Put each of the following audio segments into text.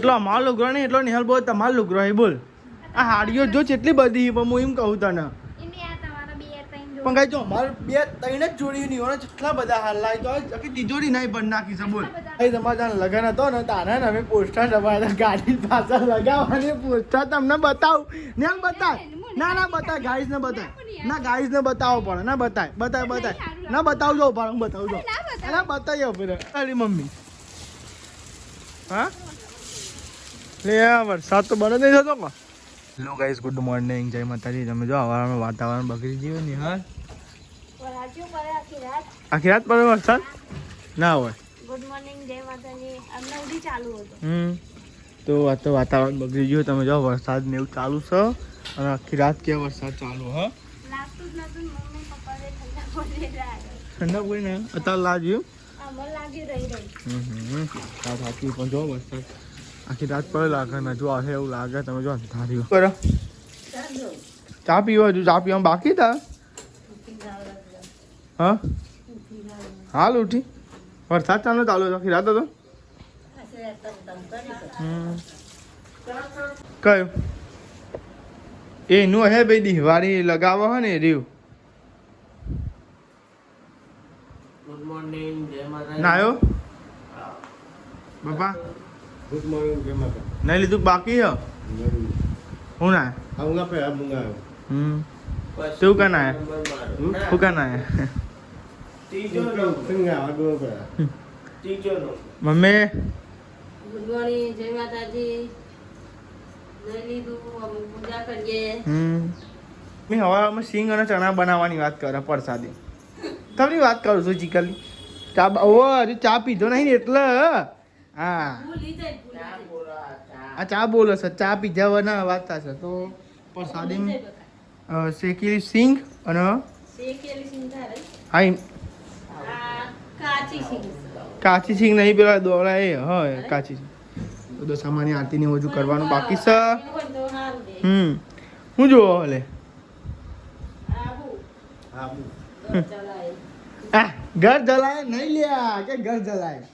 એટલો અમારો લુગરો નહીં એટલો નિહાલ બોલ તમારો લુગરો હે બોલ આ હાડીઓ જો કેટલી બધી પણ હું એમ કહું તને પણ કઈ જો અમારે 2-3 જ જોડી નહીં હોય કેટલા બધા હાલ લાવી તો આખી તિજોરી નહીં પણ નાખી છે બોલ એ તમારા લગન હતો ને તારે ને અમે પોસ્ટર દબાવ્યા ગાડી પાછળ લગાવવાની પોસ્ટર તમને બતાવું ને એમ બતાવ ના બતાય ગાઈસ ને બતાય ના ગાઈસ ને બતાવો પડે ના બતાય ના બતાવજો પણ હું બતાવજો ના બતાવી પડે તારી મમ્મી હા લે વરસાદ તો બને નહીં થતો કો હેલો ગાઈસ ગુડ મોર્નિંગ જય માતાજી તમે જો હવારમાં વાતાવરણ બગડી ગયું ને હા આખી રાત પડે વરસાદ ના હોય ગુડ મોર્નિંગ જય માતાજી અમને ઉડી ચાલુ હતો તો આ તો વાતાવરણ બગડી ગયું તમે જો વરસાદ ને એવું ચાલુ છે અને આખી રાત કે વરસાદ ચાલુ હ લાગતું જ નતું મમ્મી પપ્પા ને ઠંડા પડી રહ્યા ઠંડા કોઈ ને અત્યારે લાગ્યું અમને લાગી રહી સાચી પણ જો વરસાદ આખી રાત પડે લાગે ને જો આવે એવું લાગે તમે જો ધાર્યું કરો ચા પીવા જો ચા પીવા બાકી હતા હા હાલ ઉઠી વરસાદ ચાલુ આખી રાત હતો કયું એનું હે ભાઈ દિવાળી લગાવો હે ને રહ્યું ગુડ મોર્નિંગ જય માતા નાયો બાપા ગુડ મોર્નિંગ જય માતા નહીં લીધું બાકી હે હું ના આऊंगा पे आऊंगा તું કન આયા હું કન આયા तीजो नो सिंगा आगो पे तीजो नो મમ્મી ગુડ મોર્નિંગ જય માતાજી લઈ લીધું અમે પૂજા કરીએ મેં હવામાં સિંગ અને ચણા બનાવવાની વાત કરે પરસાદી તમને વાત કરું છું ચીકલી ચા ઓ હજુ ચા પીધો નહીં ને એટલે હા આ ચા બોલો છે ચા પીધા વાત થશે તો પરસાદી શેકેલી સિંગ અને શેકેલી સિંગ ધારે હા કાચી સિંગ કાચી સિંગ નહીં પેલા દોડા એ હા કાચી સિંગ તો દશામાની આરતીને બધું કરવાનું બાકી છે હું જોવો હલે आबू ઘર જલાય નહીં લ્યા કે ઘર જલાય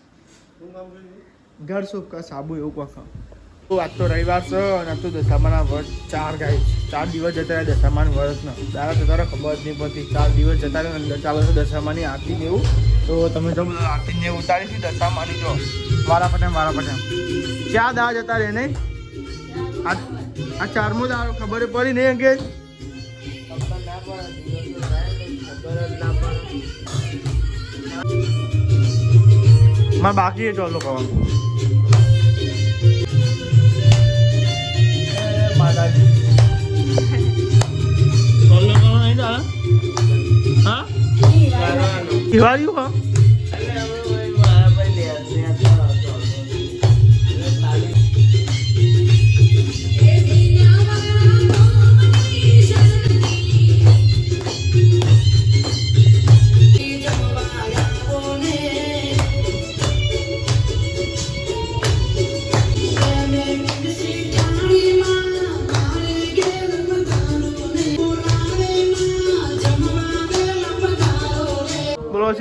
ઘર શું કા સાબુ એવું કોક તો આજ તો રવિવાર છે અને આજ તો દશામાના વર્ષ 4 ગાય 4 દિવસ જતા રહ્યા દશામાન વર્ષના તારા જતા ખબર જ નહીં પડતી 4 દિવસ જતા રહ્યા અંદર ચાલે છે દશામાની આરતી ને એવું તો તમે જો આરતી ને ઉતારી છે દશામાની જો વારા પટામ ક્યાં દા જતા રહે નહીં આ 4મો દાડો ખબર પડી નહીં અંકે માં બાકી ચાલો કવાનું માતાજી ચાલો કવાનું હા દિવાળી હા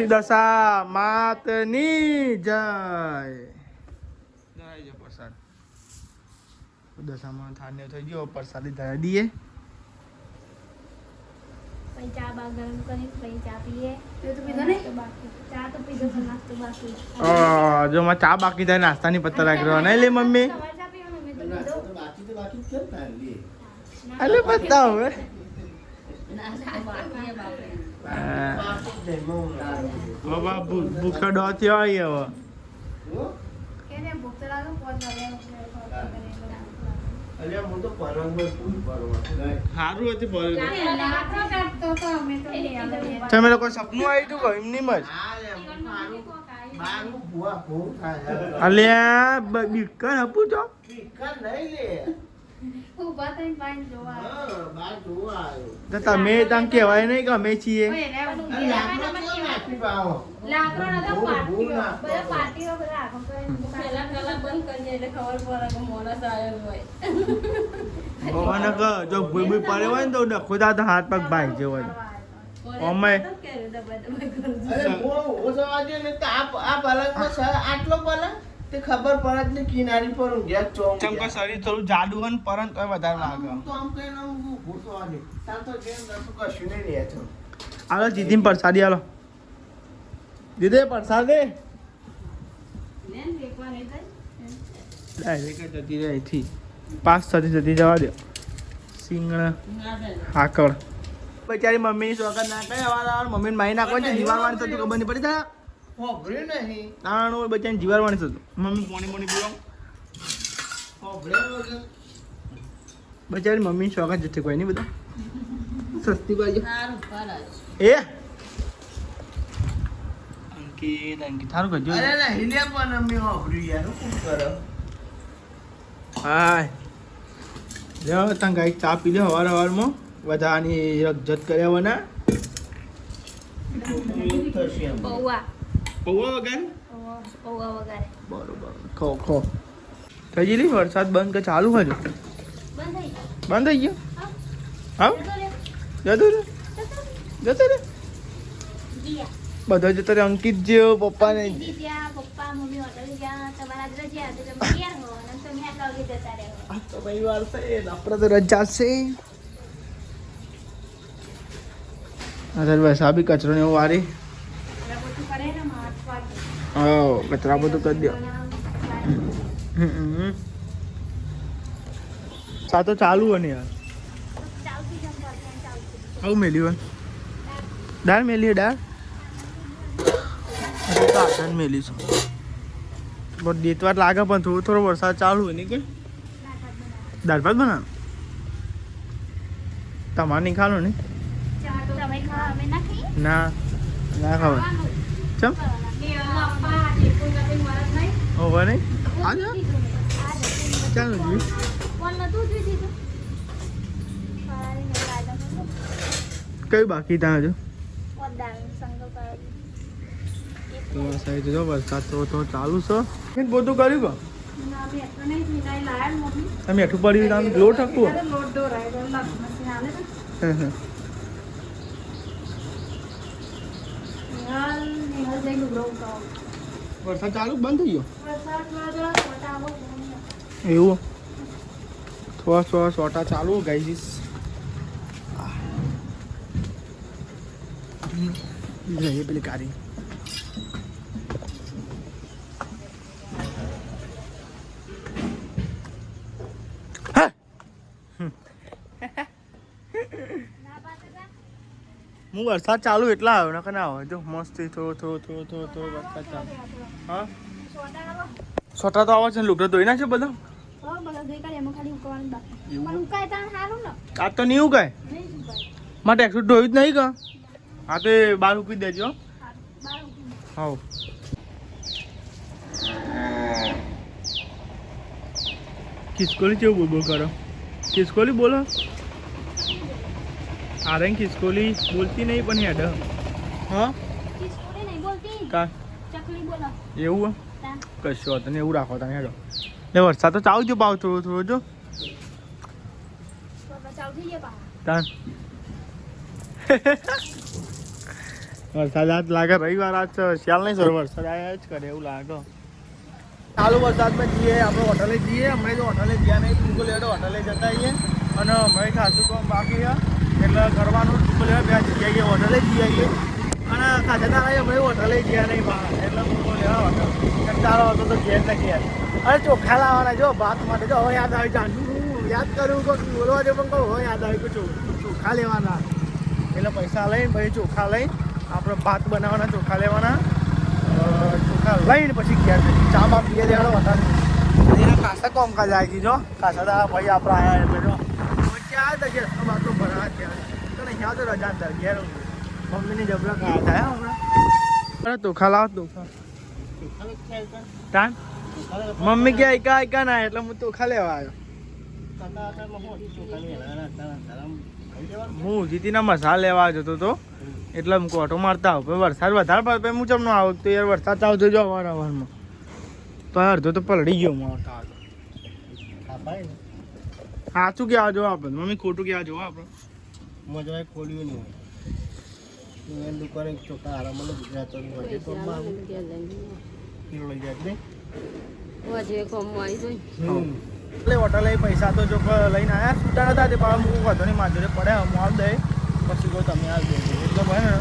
દશા માતની જય પ્રસાદ દશામાં થાને થઈ ગયો પ્રસાદી ધરાવી દઈએ પછી ચા બા ગરમ કરી પછી ચા પીએ તો પીધો ને ચા તો પીધો તો નાસ્તો બાકી જો માં ચા બાકી થાય નાસ્તાની પત્તા રાખ્યો નહીં લે મમ્મી તમારે ચા પીવાનું મેં તો પીધો बाकी क्यों पहन लिए અલે બતાવ હવે બાબા ભૂખા ડો થયો હવે કેને ભૂખ તો લાગે પોત અલ્યા હું તો પલંગ પર ફૂલ પરવા સારું હતું બોલ લાકડો કાટતો તો અમે તો તમે લોકો સપનું આવ્યું હતું એમ નહીં મજ બારું ભૂવા ભૂ થાય અલ્યા બીકન આપું તો બીકન નહીં લે ઉભા થઈને પાણી જોવા હા બાર જોવા આવ્યો તો તમે ત્યાં કહેવાય નહીં કે અમે છીએ ઓય રહેવાનું લાકડો કેમ નાખી પાવો લાકડો નતો ભૂ પાટીઓ ના બધા પાટીઓ બધા આખો પેલા બંધ કરી એટલે ખબર પડે કે મોનસ આયો હોય ભગવાન કે જો ભૂઈ ભૂઈ પડે હોય ને તો ડખો તો હાથ પગ ભાઈ જે હોય અમે અરે ઓ જવા દે ને તો આ પલંગમાં આટલો પલંગ તે ખબર પડે જ નહીં કિનારી પર ઊંઘ્યા ચોમ ચમકો શરીર થોડું જાડું હોય ને પરન તોય વધારે લાગે તો આમ કહીને હું ભૂતો આને તાર તો જેમ નતું કશું નહીં રહે છે હાલો જીતીને પ્રસાદી હાલો દીદે પ્રસાદ દે લેન એકવાર એ થાય ડાયરેક્ટ જતી રહે અહીંથી પાસ થતી જતી જવા દો સિંગણા ના થાય હાકડ બચારી મમ્મીની શોખત ના કરે અવાર મમ્મીને મારી નાખવાની છે જીવારવાની થતું ખબર નહીં પડી તા હોભળ્યું નહીં તાણું બચારીને જીવારવાની થતું મમ્મી પોણી પીવા હોભળ્યું વગર બચારી મમ્મીની શોખત જતી કોઈ નહીં બધા સસ્તી બાજુ સારું ફરાય એ અંકિત સારું કરજો અરે નહીં લે પણ અમે હોભળ્યું યાર હું કરો હાય લ્યો તને ગાઈ ચા પી લે સવારમાં બધાની રજત કર્યા વના થશે એમ પૌવા પૌવા વગર પૌવા વગારે બરોબર ખો ખો થઈ ગયેલી વરસાદ બંધ કે ચાલુ હજુ બંધ થઈ ગયું. બંધ થઈ ગયો હા, હા જતો રે. જતો રે ગયા. બધા જતો રે અંકિત જેવો પપ્પાને દીદી ત્યાં, પપ્પા મમ્મી હોટલ ગયા, તમારા આજ રજા તો તમે તૈયાર હો અને તમે આટલા વાગે જતા રહો. આ તો રવિવાર છે આપણે તો રજા છે અરે બસ આ બી કચરો ને એવું વારી એટલે બધું કરે ને માં 8 વાગે. હા કચરા બધું કરી દો સા તો ચાલુ હોય ને યાર ચાલતી જમ ચાલતી ચાલતી. આવું મેલ્યું હોય દાળ મેલી દાળ તો આટન મેલી છું બહુ દેતવાર લાગે પણ થોડો થોડો વરસાદ ચાલુ હોય ને કે દાળ ભાત બનાવ તમારે નહીં ખાલો ને ચા તો તમે ખાવા અમે ના ખાઈએ. ના ના ખાવ ચમ પપ્પા આજે કોઈ કદી મરદ નહીં. હોવા નહીં આ ચાલો જી કોણ નતું જોઈ દીધું. ફરાળી ને લાજા નતું. કયું બાકી ત્યાં હજુ ઓદાળ સંગો કરાવી. તો આ સાઈડ જો વરસાદ તો ચાલુ છે મેં બધું કર્યું કો ના બે તો નહીં વિનાઈ લાયા મમ્મી. તમે એઠું પડ્યું તમે લોટ હકવું અરે લોટ દોરાય તો લાગ મશીન આલે ને. નિહાલ જઈને ઉભરો ઉતાવો. વરસાદ ચાલુ બંધ થઈ ગયો વરસાદ થોડા થોડા આવો છે. એવું થોડા સોટા ચાલુ ગાઈસ લઈએ પેલી કારી હા હું વરસાદ ચાલુ એટલા આવ્યો નકર ના આવે જો મસ્તી થોડો વરસાદ ચાલુ હા સોટા તો આવે છે ને લુગડા ધોઈ નાખશે બધા હા બધા જોઈ કાઢે એમાં ખાલી ઉકળવાનું બાકી. એવું? પણ ઉકાય તાણ સારું ને. આ તો નહીં ઉગાય નહીં ઉકાય. માટે એકશું ધોયું જ નહીં કા હા તો એ બહાર ઉકી દેજો બાર ઉકળી. હા ખિસકોલી કેવું બોલ કરો ખિસકોલી બોલો અરે ખિસકોલી બોલતી નહીં પણ હેડ હા ખિસકોલી નહીં બોલતી. કા ચકલી બોલો. એવું તાણ. કશું હતું ને એવું રાખો તમે હેડો ને વરસાદ તો ચાલુ જો પાવ થોડો જો તો ચાલુ થઈ ગયા પા. તાન વરસાદ આજ લાગે રવિવાર આજ છે શિયાળ નહીં સર વરસાદ આયા જ કરે એવું લાગે ચાલુ વરસાદમાં જઈએ આપણે હોટલે જઈએ હમણાં તો હોટલે ગયા નહીં ટૂંકો લેડો હોટલે જતા આવીએ અને હમણાં ખાસું કામ બાકી છે એટલે કરવાનું ટૂંકો લેવા બે જગ્યાએ હોટલે જઈ આવીએ અને ખાસા તારા હમણાં હોટલે ગયા નહીં બહાર એટલે ટૂંકો લેવા હોટલ તારો હતો તો ઘેર ને ઘેર અરે ચોખ્ખા લાવવાના જો ભાત માટે જો હવે યાદ આવી જાણું હું યાદ કરું કોઈ બોલવા દે પણ કહું હવે યાદ આવી કે ચોખ્ખા લેવાના એટલે પૈસા લઈને પછી ચોખ્ખા લઈને આપણે ભાત બનાવવાના ચોખ્ખા લેવાના ચોખ્ખા લઈને પછી ઘેર ચા બા પીએ દેવાનો વધારે એના ખાસા કોમકાજ આવી ગઈ જો ખાસા દા ભાઈ આપણે આવ્યા એટલે જો ચા તો ઘેર બાટલો ભરાવા ત્યાં તો અહીંયા તો રજા અંદર ઘેર મમ્મીની જબરા ખાયા થાય હમણાં અરે ચોખ્ખા લાવ ચોખ્ખા તાન મમ્મી કે એકા ના એટલે હું ચોખ્ખા લેવા આવ્યો હું જીતીના મસાલા લેવા જતો તો એટલે હું કોટો મારતા આવું વરસાદ વધારે પડે હું ચમનો આવું તો યાર વરસાદ ચાલુ થઈ જાવ અવારમાં તો અડધો તો પલળી ગયો મારતા સાચું કે આજો આપણે મમ્મી ખોટું કે આજો આપણે મજા ખોલ્યું નહીં હોય દુકાને ચોખ્ખા આરામ ગુજરાત લઈ જાય નહીં હજુ એક હોમમાં આવી જાય એટલે હોટલે પૈસા તો જો લઈને આવ્યા છૂટા હતા તે પાછા મૂકું વાંધો નહીં મારી જોડે પડે હું આવ દે પછી કહું તમે આવ દે એટલે ભાઈ ને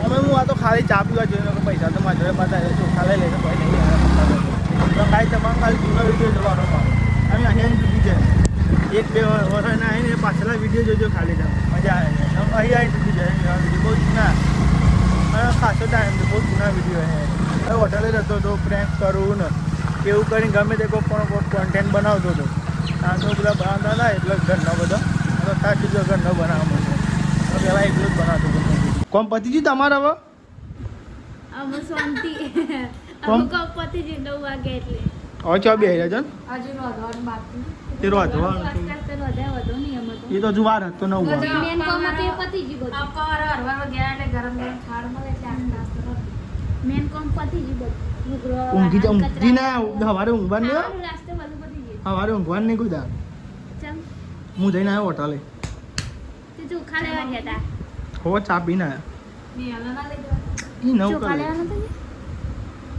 અમે હું આ તો ખાલી ચા પીવા જોઈએ પૈસા તો મારી જોડે પાછા ચોખ્ખા લઈ લઈને ભાઈ નહીં આવ્યા કાંઈ તમામ ખાલી જૂનો વિડીયો જોવાનો અમે અહીંયા સુધી જાય 1-2 વર્ષના આવીને પાછલા વિડીયો જોજો ખાલી તમે મજા આવે છે અહીં આવી સુધી જાય વિડીયો બહુ જૂના ખાસો ટાઈમ બહુ જૂના વિડીયો છે હોટલે રહેતો હતો પ્રેન્ક કરું ને એવું કરીને ગમે તે કોઈ પણ કોન્ટેન્ટ બનાવતો હતો આ તો બધા બનાવતા હતા એટલે ઘરનો બધો ખાસ ચીજો ઘરનો બનાવવા મળશે પહેલાં એકલું જ બનાવતો હતો કોમ પતિજી તમારે હવે અમે શાંતિ કોમ? અમે કપતી 9 વાગે એટલે હવે ચા બે રહ્યા છે હજુ નોંધવાનું બાકી તે રોધવાનું વધો નહીં અમે તો એ તો હજુ વાર હતો 9 વાગે મેન કામ તો એ પતી ગયું બધું અપવાર હરવા ગયા એટલે ગરમ ગરમ ખાડ મળે એટલે આમ નાસ્તો મેન કામ પતી ગયું બધું મુગરો ઊંઘી ના સવારે ઊંઘવાનું નહીં નાસ્તો બધું પતી ગયું સવારે ઊંઘવાનું નહીં કોઈ દાર ચમ હું જઈને આવ્યો હોટલે તે ચોખા લેવા ગયા હતા હો ચા પીને આવ્યા ની હાલ ના લઈ જવા એ નવું ચોખા કરે લેવાના હતા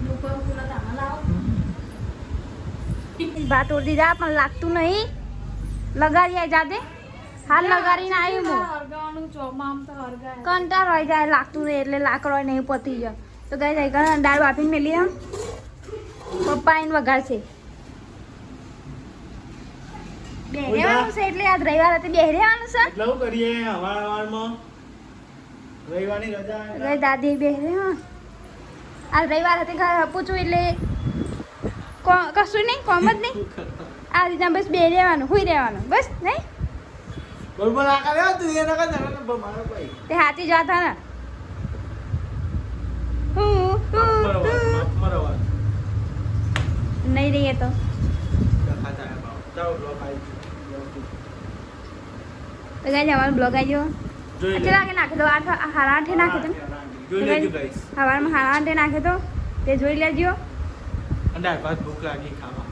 લોકો પૂરા તામાં લાવો ભાત ઓરડી જા પણ લાગતું નહીં લગાડી આવી જાતે હાલ લગાડીને આવી હું હરગાવાનું ચોમાં આમ તો હરગાય કંટાળ હોય જાય લાગતું નહીં એટલે લાકડો નહીં પતી જાય તો ગઈ જાય દાળ બાફીને મેલી આમ પપ્પા એને વઘારશે બેહરેવાનું છે એટલે આજ રવિવાર હતી બેહરેવાનું છે એટલે શું કરીએ હવારમાં રવિવારની રજા ગઈ દાદી બેહરે આજ રવિવાર હતી ઘર પૂછું એટલે કશું નહીં કોમ જ નહીં આ રીતના બસ બે રહેવાનું હુઈ રહેવાનું બસ નહીં બરોબર આ કરે તું એ નકા નકા મારો ભાઈ તે હાથી જતા ને બરોબર નહીં રહીએ તો ખાતા બાવ જાવ બ્લોક આવી તો ગાઈ અમારો બ્લોગ આવી ગયો જોઈ કેટલા વાગે નાખી દો 8:30 નાખી દો જોઈ લેજો ગાઈસ સવારમાં 8:30 નાખી દો તે જોઈ લેજો અંદાજ ભાત ભૂખ લાગી ખાવા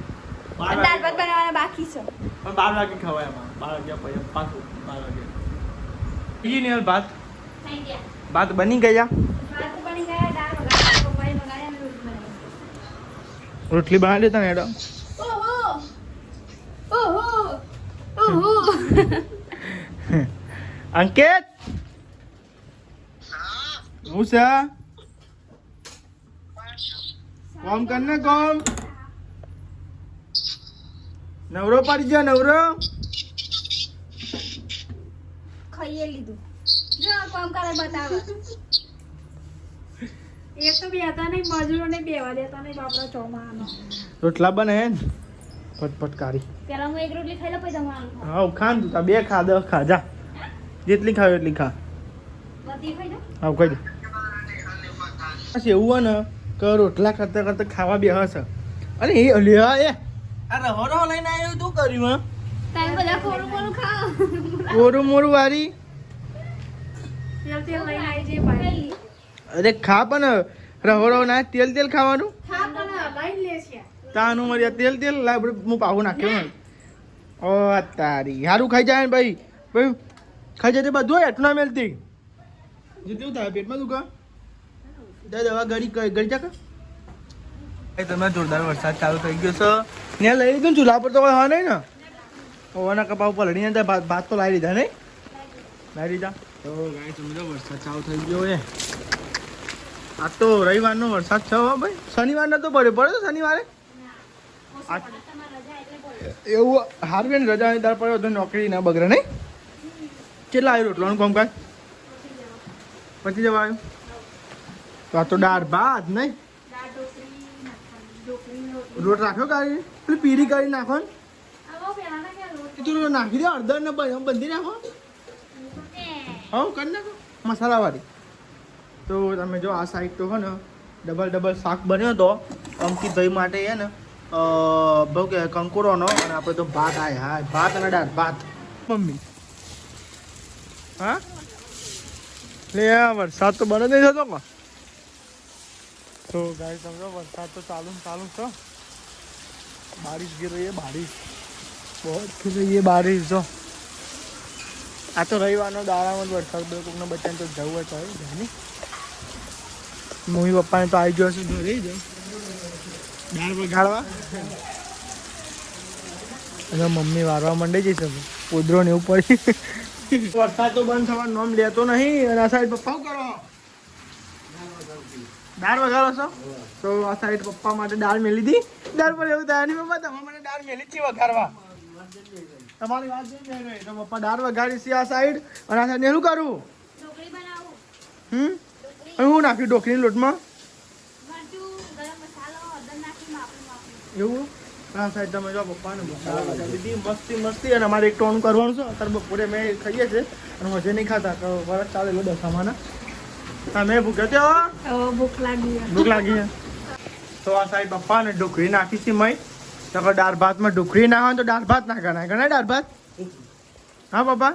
દાળ ભાત બનાવવાના બાકી છે પણ 12 વાગે ખવાય એમાં 12 વાગ્યા પછી પાછું 12 વાગે ઈ ને ભાત થઈ ગયા ભાત બની ગયા ભાત બની ગયા દાળ વઘારી પપ્પાએ વઘારી અને રોટલી બનાવી રોટલી બનાવી દેતા ને એડો ઓહો ઓહો અંકિત હું છે કોમ કરને કોમ નવરો પડી ગયો નવરો ખાઈએ લીધું જો કામ કરે બતાવે એક તો બેતા નહીં મજૂરોને બેવા દેતા નહીં બાપડા ચોમાનો રોટલા બને હે ને ફટફટ કાઢી પેલા હું એક રોટલી ખાઈ લો પછી તમારું હા ખાન તું તા બે ખા દે ખા જા જેટલી ખાવ એટલી ખા બધી ખાઈ લો હા કહી દે બસ એવું હોય ને કે રોટલા કરતા કરતા ખાવા બે હશે અરે એ લ્યા એ આ રહો લઈને આવ્યો તું કર્યું હા તમે બધા કોરું કોરું ખાઓ કોરું મોરું વારી તેલ તેલ લઈને આવી જઈએ ભાઈ અરે ખા પણ રહો ના તેલ તેલ ખાવાનું ખા પણ લઈને લે છે તાનું મર્યા તેલ તેલ લાવ હું પાવું નાખ્યો ને ઓ તારી સારું ખાઈ જાય ને ભાઈ ભાઈ ખાઈ જાય બધું એટલું ના મેલતી જેટલું થાય પેટમાં દુખા દવા ગળી જા તમે જોરદાર વરસાદ ચાલુ થઈ ગયો છે ત્યાં લઈ લીધું ને ચૂલા પર તો કોઈ હા નહીં ને ઓવાના કપા ઉપર લડીને ભાત તો લાવી લીધા નહીં લાવી લીધા તો ગાય તમે તો વરસાદ ચાલુ થઈ ગયો એ આ તો રવિવારનો વરસાદ છે હો ભાઈ શનિવારનો તો પડ્યો પડે તો શનિવારે એવું હારવે ને રજા દાર પડ્યો તો નોકરી ના બગડે નહીં કેટલા આવ્યું રોટલાનું કામકાજ પછી જવા આવ્યું તો આ તો દાળ ભાત નહીં રોટ રાખ્યો કાઢી પેલી પીરી કાઢી નાખો ને તું નાખી દે અડધર ને બંધી નાખો હા કરી નાખો મસાલાવાળી તો તમે જો આ સાઈડ તો હે ને ડબલ શાક બન્યો હતો અંકિત ભાઈ માટે હે ને બહુ કે કંકોરોનો અને આપણે તો ભાત આય હા ભાત અને દાળ ભાત મમ્મી હા લે વરસાદ તો બને નહીં થતો તો ગાય સમજો વરસાદ તો ચાલુ છે બારિશ गिर रही है बारिश बहुत गिर रही है बारिश જો આ તો રવિવારનો દાડામાં વરસાદ બે કોકના બચ્ચાને તો જવું હોય તો જાની મમ્મી પપ્પાને તો આવી ગયો છે ઘરે જ દાળ વઘાડવા અને મમ્મી વારવા માંડે જઈ શકે પોદરો ને એવું પડી વરસાદ તો બંધ થવાનું નામ લેતો નહીં અને આ સાઈડ પપ્પા શું કરો દાળ વઘાડો છો તો આ સાઈડ પપ્પા માટે દાળ મેલી હતી દાળ પર એવું થાય નહીં પપ્પા તમારા માટે દાળ મેલી છે વઘારવા તમારી વાત નહીં તો પપ્પા દાળ વઘારી છે આ સાઈડ અને આ સાઈડ શું કરું ઢોકળી બનાવું અને હું નાખ્યું ઢોકળી લોટમાં મરચું ગરમ મસાલો હળદર નાખી માપનું એવું આ સાઈડ તમે જો પપ્પાને દાળ વઘારી દીધી મસ્તી મસ્તી અને અમારે એક ટોન કરવાનું છે અત્યારે બપોરે મેં ખાઈએ છે અને મજે નહીં ખાતા તો વરસ ચાલેલો દશામાના હા મેં ભૂખ્યો ત્યાં ભૂખ લાગી ભૂખ લાગી છે તો આ સાઈડ પપ્પાને ઢોકળી નાખી છે મય તો દાળ ભાતમાં ઢોકળી ના હોય તો દાળ ભાત ના ગણાય ગણાય દાળ ભાત હા પપ્પા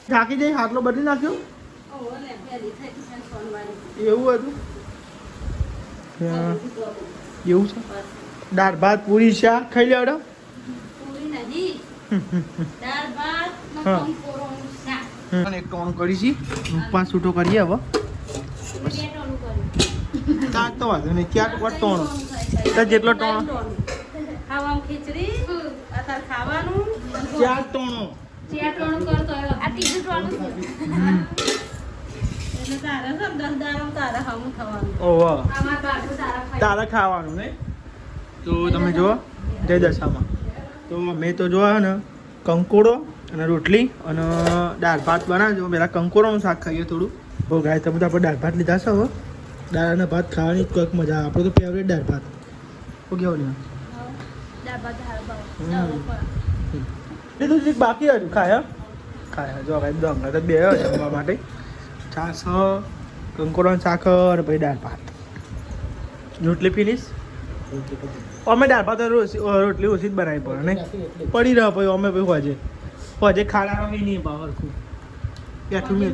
ઢાંકી જઈ હાટલો બદલી નાખ્યો એવું હતું એવું છે દાળ ભાત પૂરી શાક ખાઈ લેવડો એક ટોન કરી છે ઉપવાસ છૂટો કરીએ હવે શાક તો વાંધો નહીં ક્યાંક ટોણ જેટલો ટોણ ખાવાનું ખીચડી ખાવાનું ચાર ટોણો આ ત્રીજું ટોણું છે. એટલે તારે સર 10 દાડમ તારે હમું થવાનું ઓહો આમાં બાજુ તારા ખાઈ તારે ખાવાનું ને તો તમે જુઓ જય દશામાં તો મેં તો જોવા ને કંકોડો અને રોટલી અને દાળ ભાત બનાવજો પહેલાં કંકોડોનું શાક ખાઈએ થોડું બહુ ગાય તમે તો આપણે દાળ ભાત લીધા છે હવે દાળ અને ભાત ખાવાની કોઈક મજા આવે. આપણે તો ફેવરેટ દાળ ભાત શું કેવું નહીં દાળ ભાત હાલ ભાવ લીધું છે બાકી હતું ખાયા જો કાંઈ દમ તો બે જમવા માટે છાશ કંકોડોનું શાક અને પછી દાળ ભાત રોટલી ફિનિશ અમે દાળ ભાત રોટલી ઓછી જ બનાવી પડે ને પડી રહ્યો પછી અમે પછી હોજે ખાડા નહીં ભાવ હરખું બેઠું મેં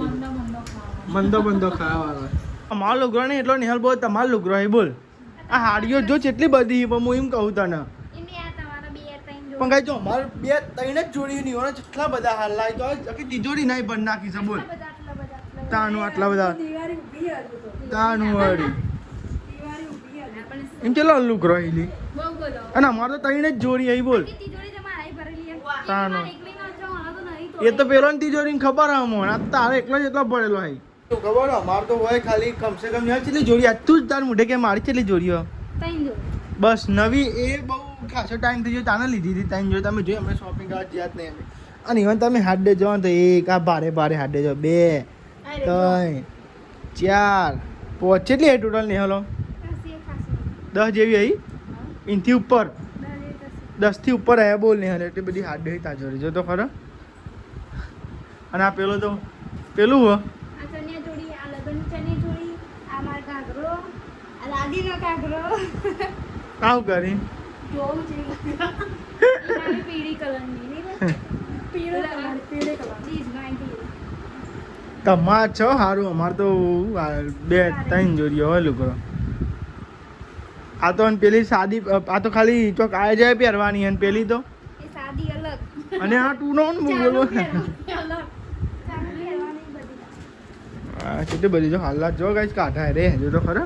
મંદો ખાવા અમારો લુગરો નહીં એટલો નિહાલ બોલ તમારો લુગરો હે બોલ આ હાડીઓ જો કેટલી બધી પણ હું એમ કહું તને એની આ તમારા બે ત્રણ પણ કઈ જો અમારે બે ત્રણ જ જોડી નહીં હોય કેટલા બધા હાલ લાય તો આખી તિજોરી નહીં બંધ નાખી છે બોલ આટલા તાનું આટલા બધા તાનું વાળી એમ ચલો લુગરો હેલી બહુ બોલો અને અમારે તો ત્રણ જ જોડી અહીં બોલ તિજોરી તમારા આવી ભરેલી છે તાનો. એકલી નો છો મને તો નહીં તો એ તો પેલો તિજોરી ખબર આ તારે એકલો જ એટલો પડેલો હોય તો ખબર અમારે તો હોય ખાલી કમસે કમ કેટલી જોડી આ તું જ તાર મોઢે કે મારી કેટલી જોડીઓ ત્રણ જો બસ નવી એ બહુ ખાસો ટાઈમ થઈ ગયો તાને લીધી હતી ત્રણ જોડી તમે જોઈ અમે શોપિંગ કરવા જ્યાં જ નહીં અને ઇવન તમે હાડે જો તો એક આ ભારે હાડે જો 2 3 4 5 કેટલી આવી ટોટલ નહીં હલો ખાસી ખાસી 10 જેવી આવી એનથી ઉપર 10 થી ઉપર આવ્યા બોલ નહીં હલે એટલી બધી હાડે તાજોરી જો તો ખરો અને આ પેલો તો પેલું હો આ ચણિયા જોડી આ લગન ચણિયા જોડી આ માર ઘાઘરો આ લાદીનો ઘાઘરો આવું કરી જોવું છે પીળી કલરની નહીં પીળો કલર ચીઝ ગાંઠી તમાર છો સારું અમારે તો 2 3 જોડીઓ હોય લુગરો આ તો અને પેલી સાદી આ તો ખાલી ચોક આ જાય પહેરવાની અને પેલી તો એ સાદી અલગ અને આ તું નો બોલો અલગ ચાલુ પહેરવાની બધી આ કેટલી બધી જો હાલત જો ગાઈસ કાઢા રે જો તો ખરો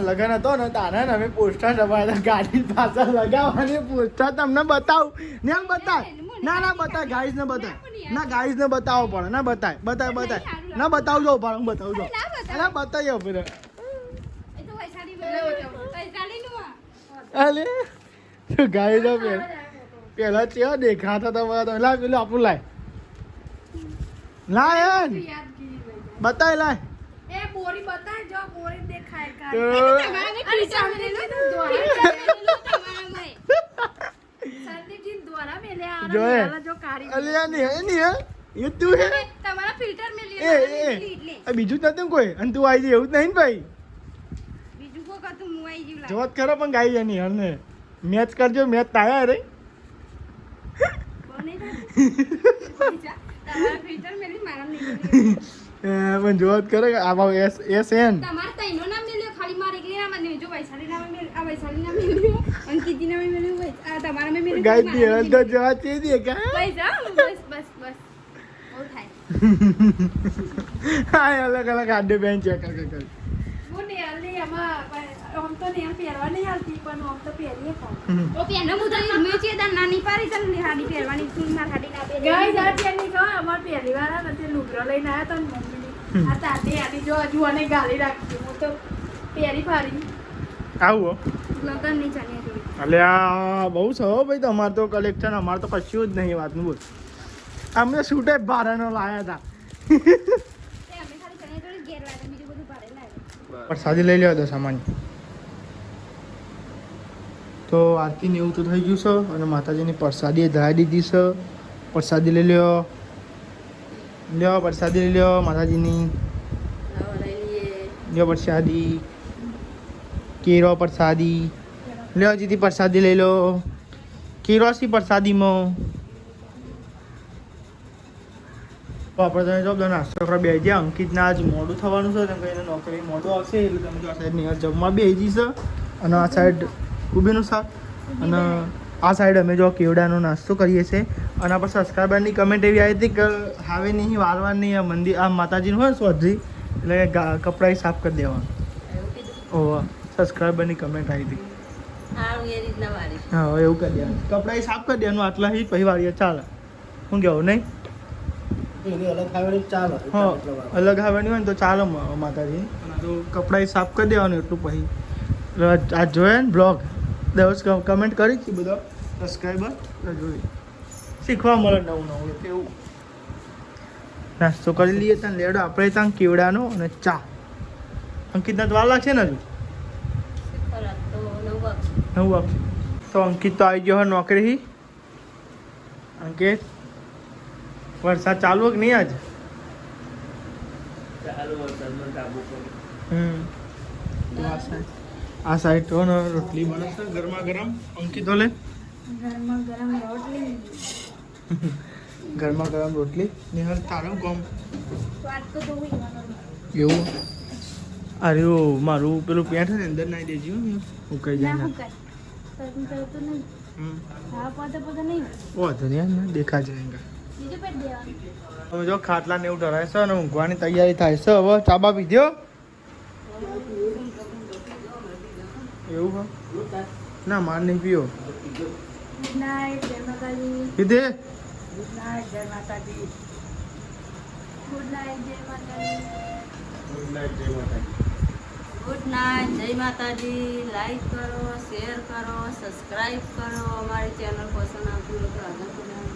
લગન હતો ને તારે ને અમે પોસ્ટર દબાવ્યા ગાડી પાછળ લગાવવાની પોસ્ટર તમને બતાવું ને આમ બતાવ ના બતાય ગાઈસ ને બતાય ના ગાઈસ ને બતાવો પડે ના બતાય ના બતાવજો પણ હું બતાવજો અલા બતાવી આપણે એ તો વૈશાલી નું અલે તો ગાઈસ તો પેલા ચેવા દેખાતા હતા તો લા પેલું આપણું લાય બતાય લાય એ બોરી બતાય જો બોરી દેખાય કા તો- તમારે ફિલ્ટર મેલેલું તમારે સંદીપજી દ્વારા મેલ્યા જો એ. જો કારી અલે નહીં એ તું હે તમારા ફિલ્ટર એ મેલ્યા એ આ બીજું નતું કોઈ અને તું આવી જાય એવું જ નહીં ને ભાઈ બીજું કો કતું હું આવી ગયું જોત ખરો પણ ગાઈ જાય હરને મેચ કરજો મેચ તાયા રે બને તમારા ફિલ્ટર મેલી મારા નહીં પણ જોત કરો કે આવા એસ એન તમાર તઈનો નામ મેલ્યો ખાલી માર એકલી નામ મેલ્યો જો વૈશાલી નામ મેલ્યો આ વૈશાલી નામ મેલ્યો અને કીધી નામ મેલ્યો આ તમારા મેં મેલ્યો ગાઈ દી હલ તો જોવા ચે દી કા બસ બસ બસ બહુ થાય હા અલગ અલગ આડે બેન ચેક કર કર હું નેહાલની એમાં આમ તો નેહાલ પહેરવા નહીં આવતી પણ આમ તો પહેરીએ પણ ઓ પેનો મુદા મે છે દા નાની પારી તને હાડી પહેરવાની તું માર હાડી ના પહેરે ગાય જા ત્યાંની કહો અમાર પહેલી વાર નથી લુગડો લઈને આવ્યા તા ને મમ્મીની આ તાતી આની જો હજુ અને ગાલી રાખી હું તો પહેરી ફારી આવો લગન ની ચણિયા ચોળી અલે આ બહુ છે હો ભાઈ તમારે તો કલેક્શન અમારે તો કશું જ નહીં વાતનું બોલ અમે શૂટે ભાડાનો લાયા હતા તે અમે ખાલી ચણિયા ચોળી ઘેર લાવ્યા બીજું બધું ભાડે લાવ્યા પ્રસાદી લઈ લ્યો તો સામાન તો આરતી ને એવું તો થઈ ગયું છે અને માતાજીની પ્રસાદી ધરાઈ દીધી છે પ્રસાદી લઈ લ્યો પ્રસાદી લઈ લ્યો માતાજીની લાવો લઈ લઈએ લ્યો પ્રસાદી કેરો પ્રસાદી લ્યો જીતી પ્રસાદી લઈ લો કેરોસી પ્રસાદીમાં તો આપણે તમે જો બધા નાસ્તો કરવા બે ગયા અંકિતના આજ મોડું થવાનું છે તેમ કહીને નોકરી મોડું આવશે એટલે તમે જો આ સાઈડ નિયર જમવા બે છે અને આ સાઈડ કુબીનું શાક અને આ સાઈડ અમે જો કેવડાનો નાસ્તો કરીએ છીએ અને આપણે સબસ્ક્રાઈબરની કમેન્ટ એવી આવી હતી કે હવે નહીં વારવાની આ મંદિર આ માતાજીનું હોય ને સ્વજી એટલે કપડાં સાફ કરી દેવાનું એવું કીધું ઓહ સબસ્ક્રાઈબરની કમેન્ટ આવી હતી સારું એ રીતના વાળી હા એવું કરી દેવાનું કપડાં સાફ કરી દેવાનું આટલા ही પછી વાળીએ ચાલે શું કહેવું નહીં એની અલગ ખાવાની ચાલે હા અલગ આવવાની હોય ને તો ચાલે માતાજી તો કપડાં સાફ કરી દેવાનું એટલું પછી આ જોયે ને બ્લોગ દસ કમેન્ટ કરી હતી બધો સબસ્ક્રાઈબર જોઈ શીખવા મળે નવું નવું એવું નાસ્તો કરી લઈએ ત્યાં લેડો આપણે ત્યાં કેવડાનો અને ચા અંકિતના તો વાર લાગશે ને હજુ ખોરાક તો 9 વાગશે 9 વાગશે તો અંકિત તો આવી ગયો હોય નોકરી અંકિત વરસાદ ચાલુ કે નહીં આજ ચાલુ વરસાદમાં કાબુ કરો આ સાઈડ તો ને રોટલી બને છે ગરમા ગરમ અંકિતો લે ગરમા ગરમ રોટલી ગરમા ગરમ રોટલી નિહાલ તારું કોમ સ્વાદ તો જોવું એવું અરે ઓ મારું પેલું પેન્ટ ને અંદર નાખી દેજો હું કહી ના જાય હું કર તો નહીં હા પોતે પોતે નહીં ઓ ધન્યા દેખા જાયગા બીજું પેટ દેવાનું હવે જો ખાટલા ને એવું ડરાય છે અને ઊંઘવાની તૈયારી થાય છે હવે ચાબા પીધ્યો એવું હા ના માર નહીં પીયો ગુડ નાઇટ જય માતાજી પીધે ગુડ નાઇટ જય માતાજી ગુડ નાઇટ જય માતાજી ગુડ નાઇટ જય માતાજી ગુડ નાઇટ જય માતાજી લાઈક કરો શેર કરો સબસ્ક્રાઈબ કરો અમારી ચેનલ પસંદ આવતી હોય તો આગળ